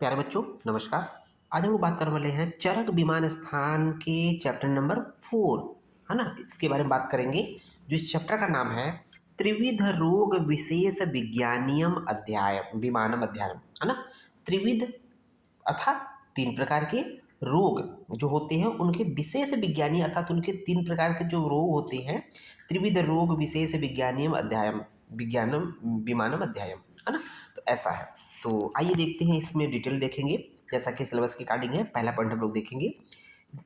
प्यारे बच्चों नमस्कार। आज हम लोग बात करने वाले हैं चरक विमान स्थान के चैप्टर नंबर 4, है ना। इसके बारे में बात करेंगे। जो इस चैप्टर का नाम है त्रिविध रोग विशेष विज्ञानियम अध्याय विमानम अध्यायम, है ना। त्रिविध अर्थात तीन प्रकार के रोग जो होते हैं उनके विशेष विज्ञानी अर्थात उनके तीन प्रकार के जो रोग होते हैं, त्रिविध रोग विशेष विज्ञानियम अध्यायम विज्ञानम विमानम अध्यायम, है ना। तो ऐसा है। तो आइए देखते हैं, इसमें डिटेल देखेंगे। जैसा कि सिलेबस के अकॉर्डिंग है, पहला पॉइंट हम लोग देखेंगे,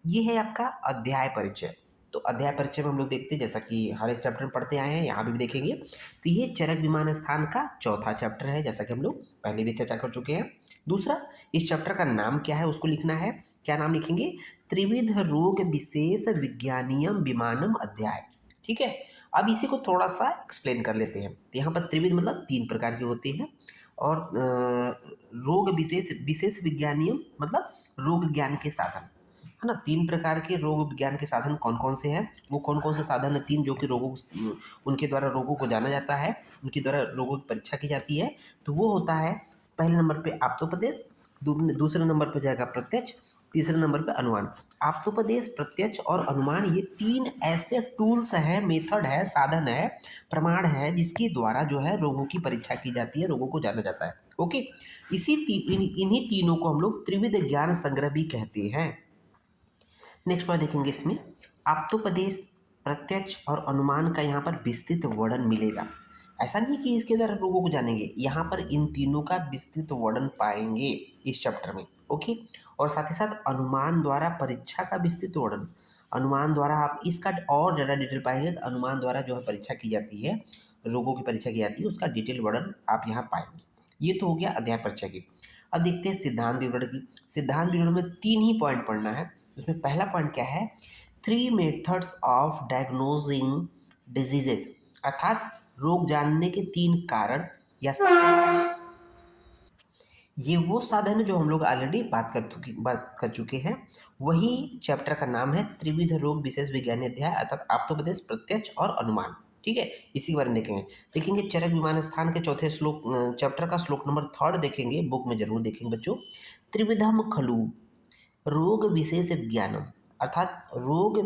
ये है आपका अध्याय परिचय। तो अध्याय परिचय में हम लोग देखते हैं, जैसा कि हर एक चैप्टर में पढ़ते आए हैं, यहाँ भी देखेंगे। तो ये चरक विमान स्थान का चौथा चैप्टर है, जैसा कि हम लोग पहले भी चर्चा कर चुके हैं। दूसरा, इस चैप्टर का नाम क्या है उसको लिखना है। क्या नाम लिखेंगे? त्रिविध रोग विशेष विज्ञानियम विमानम अध्याय। ठीक है। अब इसी को थोड़ा सा एक्सप्लेन कर लेते हैं। तो यहाँ पर त्रिविध मतलब तीन प्रकार के होते हैं, और रोग विशेष विशेष विज्ञानियम मतलब रोग ज्ञान के साधन, है ना। तीन प्रकार के रोग विज्ञान के साधन कौन कौन से हैं, वो कौन कौन से साधन है तीन, जो कि उनके द्वारा रोगों को जाना जाता है, उनके द्वारा रोगों की परीक्षा की जाती है। तो वो होता है पहले नंबर पे आप्तोपदेश, दूसरे नंबर पे जाएगा प्रत्यक्ष, तीसरे नंबर पे अनुमान। आप्तोपदेश, प्रत्यक्ष और अनुमान ये तीन ऐसे टूल्स हैं, मेथड है, साधन है, प्रमाण है, जिसके द्वारा जो है रोगों की परीक्षा की जाती है, रोगों को जाना जाता है। ओके। इन्हीं तीनों को हम लोग त्रिविध ज्ञान संग्रह भी कहते हैं। नेक्स्ट बार देखेंगे, इसमें आप्तोपदेश, प्रत्यक्ष और अनुमान का यहाँ पर विस्तृत वर्णन मिलेगा। ऐसा नहीं कि इसके द्वारा रोगों को जानेंगे, यहाँ पर इन तीनों का विस्तृत वर्णन पाएंगे इस चैप्टर में। ओके। और साथ ही साथ अनुमान द्वारा परीक्षा का विस्तृत वर्णन, अनुमान द्वारा आप इसका और ज़्यादा डिटेल पाएंगे। अनुमान द्वारा जो है परीक्षा की जाती है, रोगों की परीक्षा की जाती है, उसका डिटेल वर्णन आप यहाँ पाएंगे। ये तो हो गया अध्याय परिचय की। अब देखते हैं सिद्धांत विवरण की। सिद्धांत विवरण में तीन ही पॉइंट पढ़ना है। उसमें पहला पॉइंट क्या है? Three methods of diagnosing diseases, अर्थात रोग जानने के तीन कारण या साधन। ये वो साधन है जो हम लोग ऑलरेडी बात कर चुके हैं। वही चैप्टर का नाम है त्रिविध रोग विशेष विज्ञान अध्याय, अर्थात आप्तोपदेश, प्रत्यक्ष और अनुमान। ठीक है। इसी के बारे में देखेंगे चरक विमान स्थान के चौथे श्लोक चैप्टर का श्लोक नंबर 3 देखेंगे, बुक में जरूर देखेंगे बच्चों। त्रिविधम खलु रोग विशेष ज्ञानम, अर्थात रोग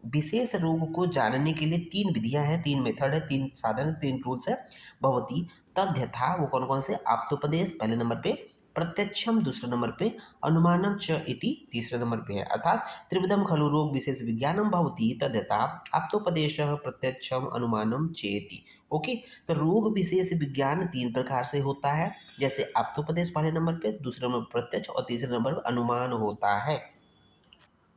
विशेष रोग को जानने के लिए तीन विधियां हैं, तीन मेथड है, तीन साधन, तीन टूल्स है। भवती तद्यथा, वो कौन कौन से? आप्तोपदेश पहले नंबर पे, प्रत्यक्षम दूसरे नंबर पे, अनुमानम च इति तीसरे नंबर पे है। अर्थात त्रिविधम खलु रोग विशेष विज्ञानम भवती तद्यथा आप्तोपदेश प्रत्यक्षम अनुमानम चेति। ओके। तो रोग विशेष विज्ञान तीन प्रकार से होता है, जैसे आप्तोपदेश पहले नंबर पे, दूसरे नंबर पर प्रत्यक्ष और तीसरे नंबर पर अनुमान होता है।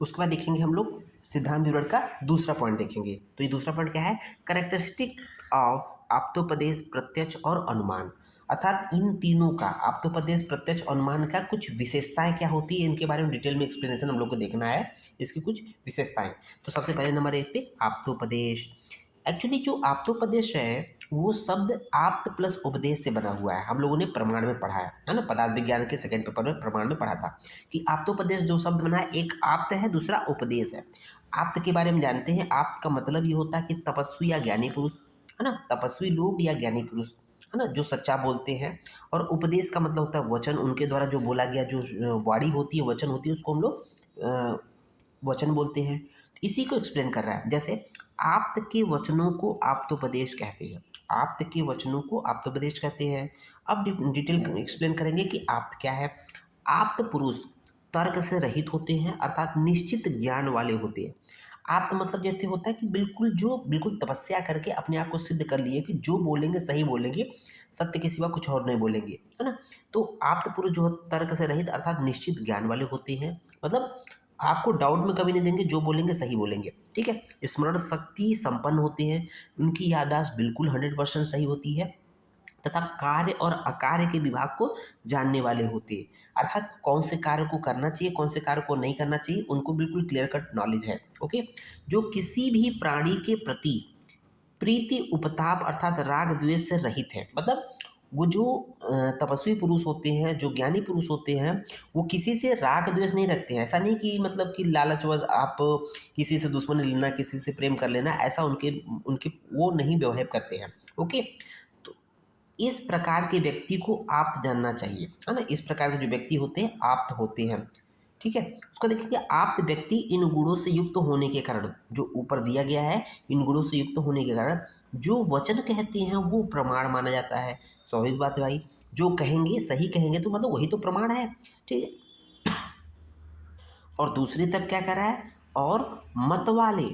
उसके बाद देखेंगे हम लोग सिद्धांत विवरण का दूसरा पॉइंट देखेंगे। तो ये दूसरा पॉइंट क्या है? कैरेक्टरिस्टिक्स ऑफ आप्तोपदेश, प्रत्यक्ष और अनुमान, अर्थात इन तीनों का, आप्तोपदेश, प्रत्यक्ष, अनुमान का कुछ विशेषताएं क्या होती है, इनके बारे में डिटेल में एक्सप्लेनेशन हम लोग को देखना है, इसकी कुछ विशेषताएं। तो सबसे पहले नंबर 1 पे आप्तोपदेश। एक्चुअली जो आप्तोपदेश है वो शब्द आप्त प्लस उपदेश से बना हुआ है। हम लोगों ने प्रमाण में पढ़ा है ना, पदार्थ विज्ञान के सेकंड पेपर में प्रमाण में पढ़ा था कि आप्तोपदेश जो शब्द बना है, एक आप्त है, दूसरा उपदेश है। आप्त के बारे में जानते हैं। आप्त का मतलब ये होता है कि तपस्वी या ज्ञानी पुरुष, है ना, तपस्वी लोग या ज्ञानी पुरुष, है ना, जो सच्चा बोलते हैं। और उपदेश का मतलब होता है वचन, उनके द्वारा जो बोला गया, जो वाणी होती है, वचन होती है, उसको हम लोग वचन बोलते हैं। इसी को एक्सप्लेन कर रहा है। जैसे आप्त के वचनों को आप्तोपदेश कहते हैं, आप्त के वचनों को आप्तोपदेश कहते हैं। अब डिटेल एक्सप्लेन करेंगे कि आप्त क्या है। आप्त पुरुष तर्क से रहित होते हैं, अर्थात निश्चित ज्ञान वाले होते हैं। आप्त मतलब जैसे होता है कि बिल्कुल तपस्या करके अपने आप को सिद्ध कर लिए कि जो बोलेंगे सही बोलेंगे, सत्य के सिवा कुछ और नहीं बोलेंगे, है ना। तो आप्त पुरुष जो तर्क से रहित अर्थात निश्चित ज्ञान वाले होते हैं, मतलब आपको डाउट में कभी नहीं देंगे, जो बोलेंगे सही बोलेंगे। ठीक है। स्मरण शक्ति संपन्न होते हैं, उनकी याददाश्त बिल्कुल 100% सही होती है, तथा कार्य और अकार्य के विभाग को जानने वाले होते हैं। अर्थात कौन से कार्य को करना चाहिए, कौन से कार्य को नहीं करना चाहिए, उनको बिल्कुल क्लियर कट नॉलेज है। ओके। जो किसी भी प्राणी के प्रति प्रीति उपताप अर्थात राग द्वेष से रहित है, मतलब वो जो तपस्वी पुरुष होते हैं, जो ज्ञानी पुरुष होते हैं, वो किसी से राग द्वेष नहीं रखते हैं। ऐसा नहीं कि मतलब कि लालचवश आप किसी से दुश्मनी लेना, किसी से प्रेम कर लेना, ऐसा उनके उनके वो नहीं व्यवहार करते हैं। ओके। इस प्रकार के व्यक्ति को आप्त जानना चाहिए, है ना। इस प्रकार के जो व्यक्ति होते हैं आप्त होते हैं, ठीक है। उसको देखिए आप्त व्यक्ति इन गुणों से युक्त होने के कारण, जो ऊपर दिया गया है, इन गुणों से युक्त होने के कारण जो वचन कहते हैं वो प्रमाण माना जाता है। स्वाभाविक बात है भाई, जो कहेंगे सही कहेंगे तो मतलब वही तो प्रमाण है, ठीक है। और दूसरी तरफ क्या कर रहा है, और मतवाले,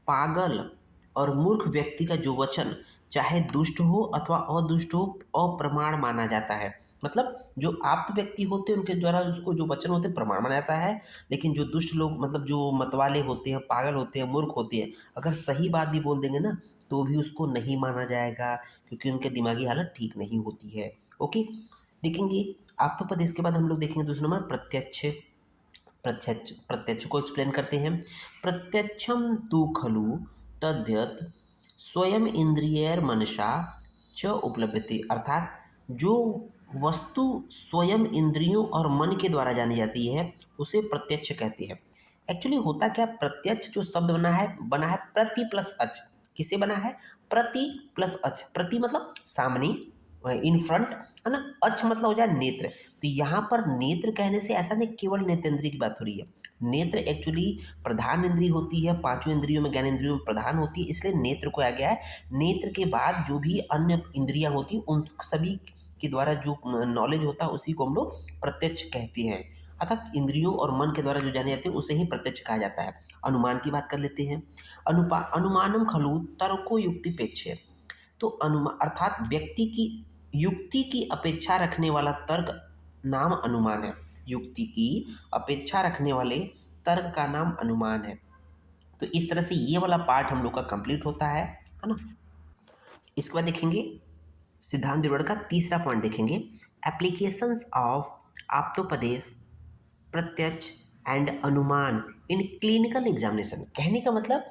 पागल और मूर्ख व्यक्ति का जो वचन चाहे दुष्ट हो अथवा अदुष्ट हो अप्रमाण माना जाता है। मतलब जो आप्त व्यक्ति होते हैं उनके द्वारा उसको जो वचन होते हैं प्रमाण माना जाता है, लेकिन जो दुष्ट लोग मतलब जो मतवाले होते हैं, पागल होते हैं, मूर्ख होते हैं, अगर सही बात भी बोल देंगे ना तो भी उसको नहीं माना जाएगा, क्योंकि उनके दिमागी हालत ठीक नहीं होती है। ओके, देखेंगे आप्त पद। इसके बाद हम लोग देखेंगे दूसरा नंबर प्रत्यक्ष। प्रत्यक्ष को एक्सप्लेन करते हैं। प्रत्यक्षम तु खलु तद्यत स्वयं इंद्रियर मनसा च उपलब्धते, अर्थात जो वस्तु स्वयं इंद्रियों और मन के द्वारा जानी जाती है उसे प्रत्यक्ष कहते हैं। एक्चुअली होता क्या, प्रत्यक्ष जो शब्द बना है प्रति प्लस अच। किसे बना है, प्रति प्लस अच। प्रति मतलब सामने, इन फ्रंट, है ना। अच मतलब हो जाए नेत्र। तो यहाँ पर नेत्र कहने से ऐसा नहीं केवल नेत्रेंद्रिय की बात हो रही है। नेत्र एक्चुअली प्रधान इंद्रिय होती है, पांचों इंद्रियों में, ज्ञान इंद्रियों में प्रधान होती है, इसलिए नेत्र को आ गया है। नेत्र के बाद जो भी अन्य इंद्रियां होती हैं उन सभी के द्वारा जो नॉलेज होता है उसी को हम लोग प्रत्यक्ष कहते हैं। अर्थात इंद्रियों और मन के द्वारा जो जाने जाते हैं उसे ही प्रत्यक्ष कहा जाता है। अनुमान की बात कर लेते हैं। अनुमानम खलु तर्को युक्तिपेक्ष। तो अनुमान अर्थात व्यक्ति की युक्ति की अपेक्षा रखने वाला तर्क नाम अनुमान है। युक्ति की अपेक्षा रखने वाले तर्क का नाम अनुमान है। तो इस तरह से ये वाला पार्ट हम लोग का कंप्लीट होता है ना। इसके बाद देखेंगे सिद्धांत विवरण का तीसरा पॉइंट देखेंगे, एप्लीकेशंस ऑफ आप्तोपदेश, प्रत्यक्ष एंड अनुमान इन क्लिनिकल एग्जामिनेशन। कहने का मतलब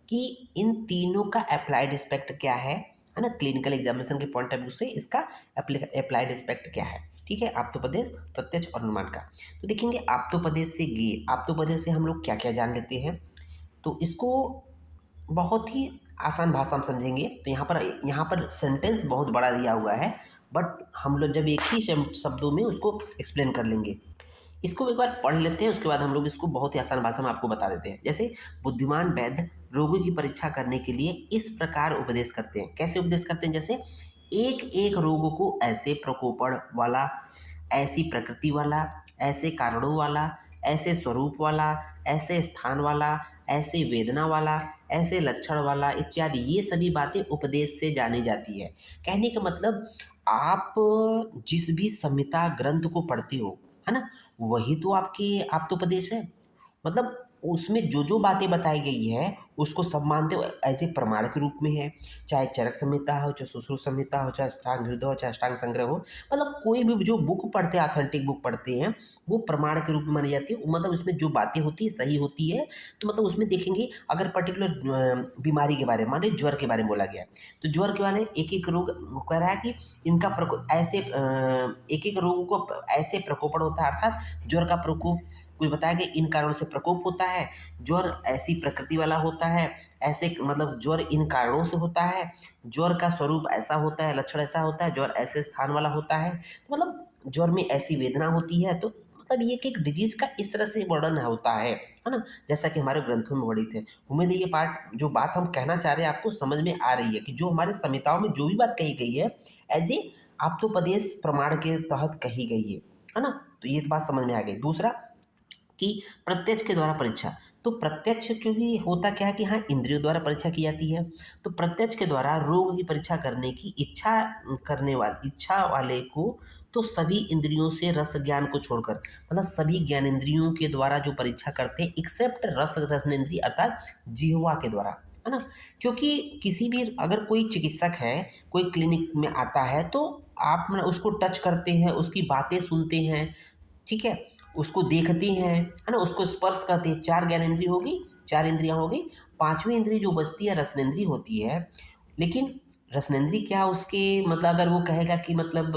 कि इन तीनों का अप्लाइड एस्पेक्ट क्या है ना। क्लिनिकल एग्जामिनेशन के पॉइंट ऑफ व्यू से इसका अप्लाइड एस्पेक्ट क्या है, ठीक है। आप्तोपदेश, प्रत्यक्ष और अनुमान का। तो देखेंगे आप्तोपदेश से आप्तोपदेश से हम लोग क्या क्या जान लेते हैं। तो इसको बहुत ही आसान भाषा में समझेंगे। तो यहाँ पर सेंटेंस बहुत बड़ा दिया हुआ है, बट हम लोग जब एक ही शब्दों में उसको एक्सप्लेन कर लेंगे। इसको एक बार पढ़ लेते हैं, उसके बाद हम लोग इसको बहुत ही आसान भाषा में आपको बता देते हैं। जैसे बुद्धिमान वैद्य रोगों की परीक्षा करने के लिए इस प्रकार उपदेश करते हैं। कैसे उपदेश करते हैं, जैसे एक एक रोग को ऐसे प्रकोपण वाला, ऐसी प्रकृति वाला, ऐसे कारणों वाला, ऐसे स्वरूप वाला, ऐसे स्थान वाला, ऐसे वेदना वाला, ऐसे लक्षण वाला इत्यादि, ये सभी बातें उपदेश से जानी जाती है। कहने का मतलब आप जिस भी संहिता ग्रंथ को पढ़ते हो, है ना, वही तो आपके आप्तोपदेश है। मतलब उसमें जो जो बातें बताई गई है उसको सब मानते हो, एज ए प्रमाण के रूप में है। चाहे चरक संहिता हो, चाहे सुश्रुत संहिता हो, चाहे अष्टांग हृदय हो, चाहे अष्टांग संग्रह हो, मतलब कोई भी जो बुक पढ़ते हैं, ऑथेंटिक बुक पढ़ते हैं, वो प्रमाण के रूप में मानी जाती है। मतलब उसमें जो बातें होती है सही होती है। तो मतलब उसमें देखेंगे अगर पर्टिकुलर बीमारी के बारे में, मान लीजिए ज्वर के बारे में बोला गया, तो ज्वर के बारे में एक एक रोग कह रहा है कि इनका ऐसे एक एक रोग को ऐसे प्रकोपण होता है, अर्थात ज्वर का प्रकोप कुछ बताया कि इन कारणों से प्रकोप होता है, ज्वर ऐसी प्रकृति वाला होता है, ऐसे मतलब ज्वर इन कारणों से होता है, ज्वर का स्वरूप ऐसा होता है, लक्षण ऐसा होता है, ज्वर ऐसे स्थान वाला होता है, तो मतलब ज्वर में ऐसी वेदना होती है। तो मतलब ये एक डिजीज का इस तरह से वर्णन होता है ना, जैसा कि हमारे ग्रंथों में वर्णित है। उम्मीद है ये पार्ट जो बात हम कहना चाह रहे हैं आपको समझ में आ रही है, कि जो हमारे संहिताओं में जो भी बात कही गई है एज ए आप्तोपदेश प्रमाण के तहत कही गई है ना। तो ये बात समझ में आ गई। दूसरा कि प्रत्यक्ष के द्वारा परीक्षा। तो प्रत्यक्ष क्योंकि होता क्या है कि हाँ इंद्रियों द्वारा परीक्षा की जाती है। तो प्रत्यक्ष के द्वारा रोग की परीक्षा करने की इच्छा वाले को, तो सभी इंद्रियों से रस ज्ञान को छोड़कर, मतलब सभी ज्ञानेंद्रियों के द्वारा जो परीक्षा करते हैं एक्सेप्ट रसनेंद्रिय अर्थात जिह्वा के द्वारा, है ना। क्योंकि किसी भी अगर कोई चिकित्सक है, कोई क्लिनिक में आता है, तो आप उसको टच करते हैं, उसकी बातें सुनते हैं, ठीक है, उसको देखते हैं, है ना, उसको स्पर्श करते हैं। चार ज्ञानेंद्रिय होगी, चार इंद्रियां होगी। पांचवी इंद्रिय जो बचती है रसनेंद्रिय होती है। लेकिन रसनेंद्री क्या उसके मतलब अगर वो कहेगा कि मतलब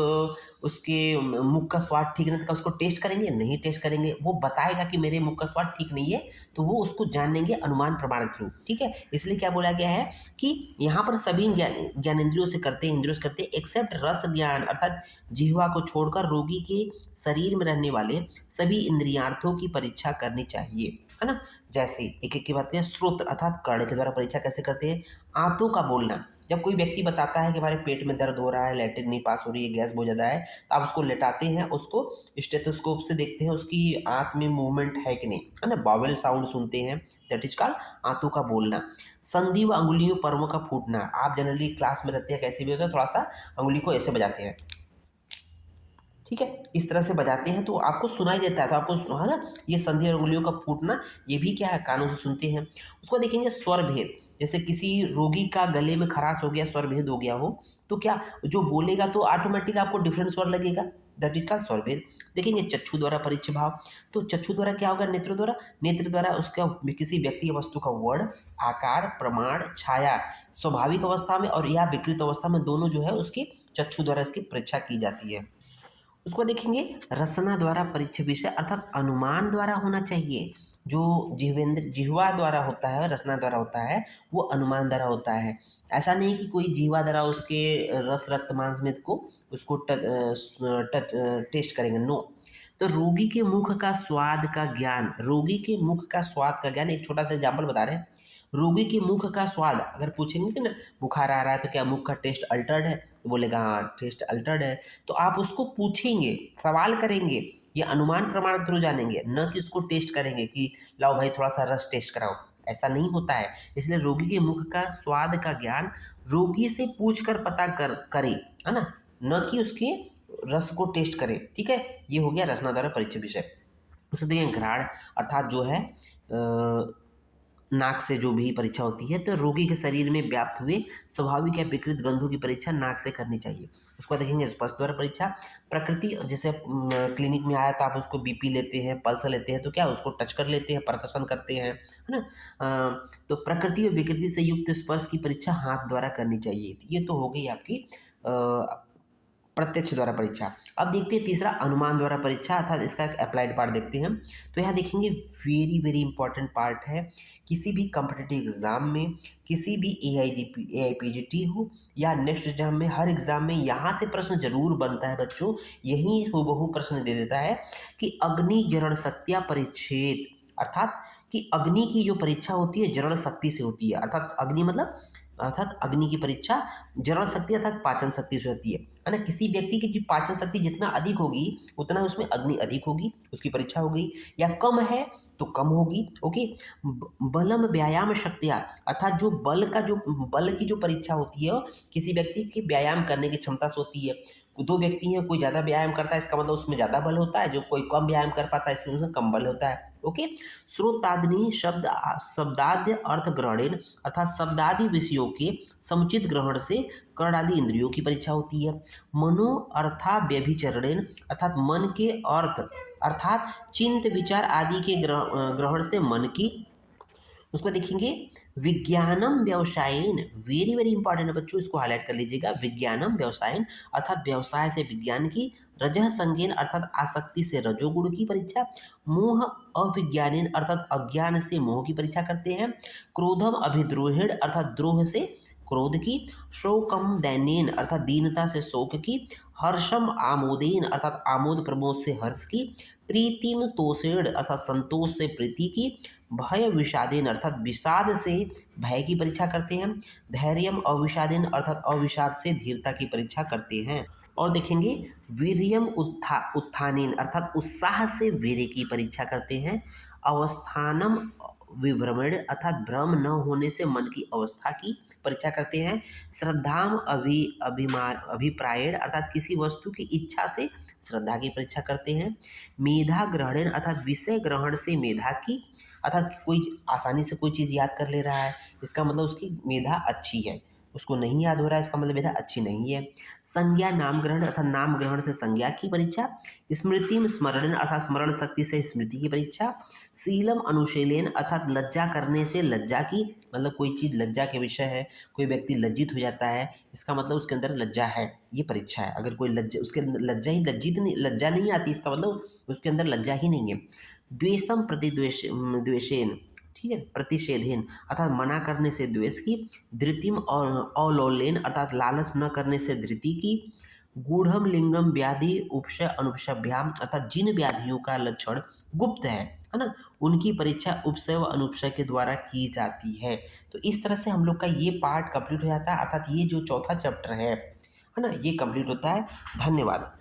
उसके मुख का स्वाद ठीक नहीं था, उसको टेस्ट करेंगे? नहीं टेस्ट करेंगे। वो बताएगा कि मेरे मुख का स्वाद ठीक नहीं है, तो वो उसको जान लेंगे अनुमान प्रमाण थ्रू, ठीक है? इसलिए क्या बोला गया है कि यहाँ पर सभी ज्ञानेंद्रियों से करते हैं, इंद्रियों से करते हैं, एक्सेप्ट रस ज्ञान अर्थात जिह्वा को छोड़कर रोगी के शरीर में रहने वाले सभी इंद्रियार्थों की परीक्षा करनी चाहिए, है ना? जैसे एक-एक की बात करें, श्रोत्र अर्थात कर्ण के द्वारा परीक्षा कैसे करते हैं? आंतों का बोलना, जब कोई व्यक्ति बताता है कि हमारे पेट में दर्द हो रहा है, लैट्रिन नहीं पास हो रही है, गैस बहुत ज़्यादा है, तो आप उसको लेटाते हैं, उसको स्टेथोस्कोप से देखते हैं उसकी आँत में मूवमेंट है कि नहीं, है ना? बावेल साउंड सुनते हैं, दैट इज़ कॉल्ड आंतों का बोलना। संधि व अंगुलियों पर्वों का फूटना, आप जनरली क्लास में रहते हैं, कैसे भी होता है, थोड़ा-सा अंगुली को ऐसे बजाते हैं, ठीक है? इस तरह से बजाते हैं तो आपको सुनाई देता है, तो आपको है ना, ये संधि और उंगलियों का फूटना, ये भी क्या है, कानों से सुनते हैं। उसको देखेंगे स्वर भेद, जैसे किसी रोगी का गले में खराश हो गया, स्वर भेद हो गया हो, तो क्या जो बोलेगा तो ऑटोमेटिक आपको डिफरेंट स्वर लगेगा, दैट इज कॉल्ड स्वर भेद। देखेंगे चक्षु द्वारा परीक्ष भाव, तो चक्षु द्वारा क्या होगा, नेत्र द्वारा उसका किसी व्यक्ति या वस्तु का वर्ण, आकार, प्रमाण, छाया स्वाभाविक अवस्था में और या विकृत अवस्था में, दोनों जो है उसकी चक्षु द्वारा इसकी परीक्षा की जाती है। उसको देखेंगे रसना द्वारा परीक्ष विषय अर्थात अनुमान द्वारा होना चाहिए। जो जिह्वा द्वारा होता है, रसना द्वारा होता है, वो अनुमान द्वारा होता है। ऐसा नहीं कि कोई जिह्वा द्वारा उसके रस रक्त मांस में को उसको टेस्ट करेंगे, नो। तो रोगी के मुख का स्वाद का ज्ञान, रोगी के मुख का स्वाद का ज्ञान, एक छोटा सा एग्जाम्पल बता रहे हैं। रोगी के मुख का स्वाद, अगर पूछेंगे कि ना बुखार आ रहा है तो क्या मुख का टेस्ट अल्टर्ड है, तो बोलेगा हाँ टेस्ट अल्टर्ड है। तो आप उसको पूछेंगे, सवाल करेंगे, ये अनुमान प्रमाण थ्रू जानेंगे, न कि उसको टेस्ट करेंगे कि लाओ भाई थोड़ा सा रस टेस्ट कराओ, ऐसा नहीं होता है। इसलिए रोगी के मुख का स्वाद का ज्ञान रोगी से पूछ कर पता करे, है ना, न कि उसके रस को टेस्ट करे, ठीक है? ये हो गया रसना द्वारा परीक्षित विषय। उसको देखिए घ्राण अर्थात जो है नाक से जो भी परीक्षा होती है, तो रोगी के शरीर में व्याप्त हुए स्वाभाविक या विकृत गंधों की परीक्षा नाक से करनी चाहिए। उसके बाद देखेंगे स्पर्श द्वारा परीक्षा, प्रकृति जैसे क्लिनिक में आया तो आप उसको बीपी लेते हैं, पल्स लेते हैं, तो क्या उसको टच कर लेते हैं, परकशन करते हैं, है ना? तो प्रकृति और विकृति से युक्त स्पर्श की परीक्षा हाथ द्वारा करनी चाहिए। ये तो हो गई आपकी प्रत्यक्ष द्वारा परीक्षा। अब देखते हैं तीसरा अनुमान द्वारा परीक्षा अर्थात इसका एक अप्लाइड पार्ट देखते हैं। तो यहाँ देखेंगे वेरी वेरी इंपॉर्टेंट पार्ट है। किसी भी कॉम्पिटिटिव एग्जाम में, किसी भी एआईपीजीटी हो या नेक्स्ट एग्जाम में, हर एग्जाम में यहाँ से प्रश्न जरूर बनता है बच्चों। यही हूबहू प्रश्न दे देता है कि अग्नि जरण शक्तियाँ परिच्छेद, अर्थात कि अग्नि की जो परीक्षा होती है जरण शक्ति से होती है, अर्थात अग्नि मतलब अर्थात अग्नि की परीक्षा जरण शक्ति अर्थात पाचन शक्ति से होती है ना? किसी व्यक्ति की जो पाचन शक्ति जितना अधिक होगी उतना उसमें अग्नि अधिक होगी, उसकी परीक्षा हो गई, या कम है तो कम होगी, ओके। बलम व्यायाम शक्तियाँ अर्थात जो बल की जो परीक्षा होती है, किसी व्यक्ति की व्यायाम करने की क्षमता से होती है। दो व्यक्ति हैं, कोई ज़्यादा व्यायाम करता है, इसका मतलब उसमें ज़्यादा बल होता है, जो कोई कम व्यायाम कर पाता है इसमें उसमें कम बल होता है, ओके। श्रोतादि शब्दाद्य अर्थ ग्रहणेन अर्थात शब्दादि विषयों के समुचित ग्रहण से कर्णादि इंद्रियों की परीक्षा होती है। मनो अर्था व्यभिचरणेन अर्थात मन के अर्थ अर्थात चिंत विचार आदि के ग्रहण से मन की। उसको देखेंगे विज्ञानम व्यवसायन, वेरी वेरी इंपॉर्टेंट है बच्चों, इसको हाईलाइट कर लीजिएगा। विज्ञानम व्यवसायन अर्थात व्यवसाय से विज्ञान की, रजह संज्ञान अर्थात आसक्ति से रजोगुण की परीक्षा, मोह अविज्ञानीन अर्थात अज्ञान से मोह की परीक्षा करते हैं, क्रोधम अभिद्रोहिण अर्थात द्रोह से क्रोध की, शोकम दैनेन अर्थात दीनता से शोक की, हर्षम आमोदेन अर्थात आमोद प्रमोद से हर्ष की, प्रीतिम तोषेण अर्थात संतोष से प्रीति की, भय विषादेन अर्थात विषाद से भय की परीक्षा करते हैं, धैर्यम अविषादेन अर्थात अविषाद से धीरता की परीक्षा करते हैं। और देखेंगे वीर्यम उत्थानेन अर्थात उत्साह से वीर्य की परीक्षा करते हैं, अवस्थानम विभ्रमण अर्थात भ्रम न होने से मन की अवस्था की परीक्षा करते हैं, श्रद्धाम अभिप्रायण अर्थात किसी वस्तु की इच्छा से श्रद्धा की परीक्षा करते हैं, मेधा ग्रहण अर्थात विषय ग्रहण से मेधा की अर्थात कोई आसानी से कोई चीज़ याद कर ले रहा है, इसका मतलब उसकी मेधा अच्छी है। उसको नहीं याद हो रहा है, इसका मतलब बेटा अच्छी नहीं है। संज्ञा नाम ग्रहण अर्थात नाम ग्रहण से संज्ञा की परीक्षा। स्मृति में स्मरण अर्थात स्मरण शक्ति से स्मृति की परीक्षा। शीलम अनुशीलन अर्थात लज्जा करने से लज्जा की, मतलब कोई चीज़ लज्जा के विषय है, कोई व्यक्ति लज्जित हो जाता है, इसका मतलब उसके अंदर लज्जा है, ये परीक्षा है। अगर कोई लज्जा, उसके अंदर लज्जा नहीं आती, इसका मतलब उसके अंदर लज्जा ही नहीं है। द्वेषम द्वेषेन, ठीक है, प्रतिषेधेन अर्थात मना करने से द्वेष की। धृतिम और अवलोलेन अर्थात लालच न करने से धृति की। गूढ़म लिंगम व्याधि उपशय अनुपशभ्याम अर्थात जिन व्याधियों का लक्षण गुप्त है ना, उनकी परीक्षा उपशय व अनुपशय के द्वारा की जाती है। तो इस तरह से हम लोग का ये पार्ट कंप्लीट हो जाता है, अर्थात ये जो चौथा चैप्टर है ना, ये कंप्लीट होता है। धन्यवाद।